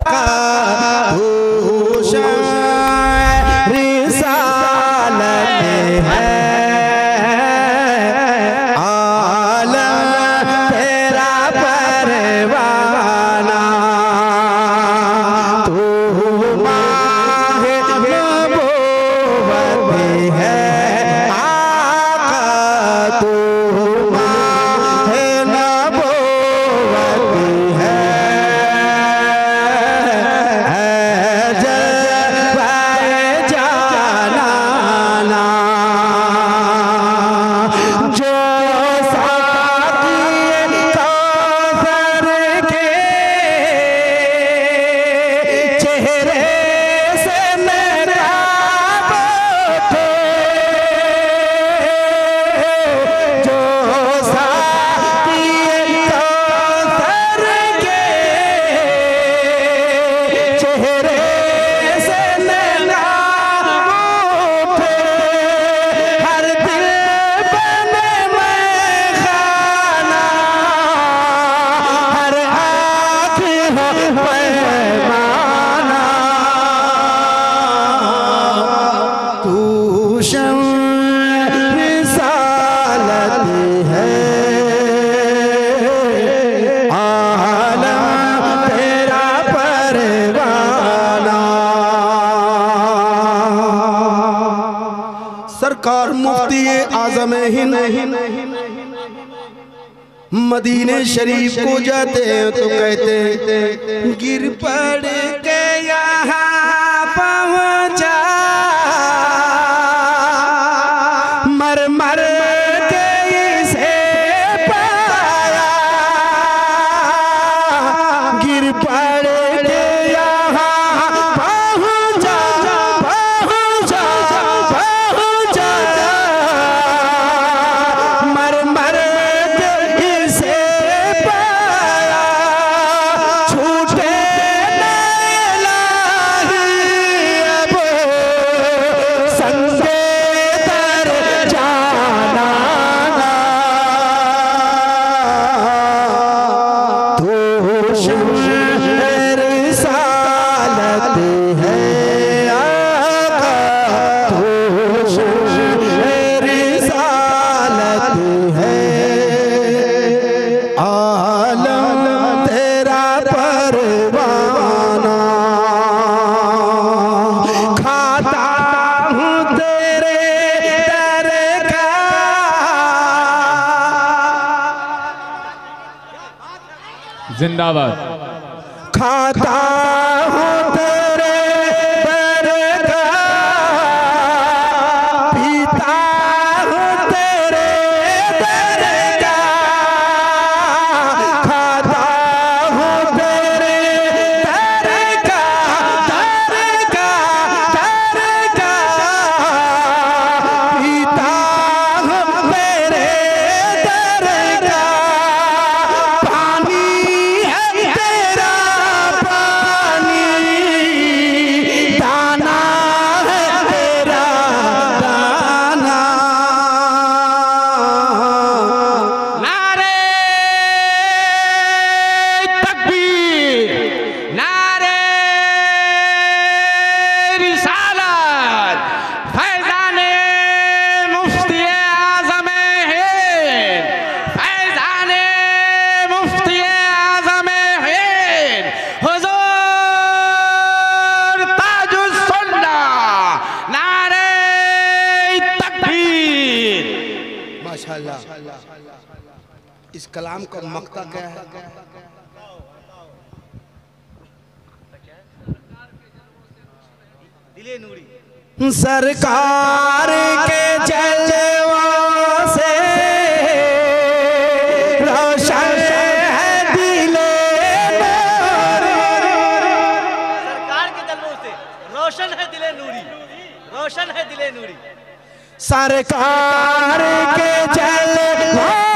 आका तू रिसालत है, आलम तेरा परवाना, तू माहे नबूवत है आका, तू माहे नबूवत है, जलवाए जानाना जो साक़िए कौसर के चेहरे से नकाब थे, जो साक़िए कौसर के चेहरे से नकाब थे, हर दिल बने मैं खाना, हर आँख हो पैमाना, तू शम्स रिसालत है, आलम तेरा परवाना। सरकार मुफ्ती आज़म हिंद मदीने शरीफ को जाते हैं तो कहते हैं गिर पड़ के यहाँ पहुँचा, मर मर के इसे पाया, गिर पड़ के यहाँ पहुँचा, पहुँचा, पहुँचा, मर मर के इसे पाया, छूटे ना इलाही अब संगे दर जाना, तू शम्स रिसालत है आका, तू शम्स रिसालत है, आलम तेरा परवाना, खाता हूँ तेरे दर का, जिंदाबाद। खाता हूँ तेरे दर का, पीता हूँ तेरे दर का, खाता हूँ तेरे दर का, दर का, दर का, पीता हूँ तेरे दर का, पानी है तेरा पानी, दाना है तेरा दाना, नारे तकबीर, नारे रिसालत, फैज़ाने मुफ्ती आज़म हिंद, फैज़ाने मुफ्ती आज़म हिंद, हुज़ूर ताजुस सुन्ना, नारे तकबीर। माशाअल्लाह। इस कलाम का मक्ता क्या है? सरकार के जलवों से रोशन है दिले सरकार के जलवों से रोशन है दिले नूरी, रोशन है दिले नूरी। सरकार के जलवों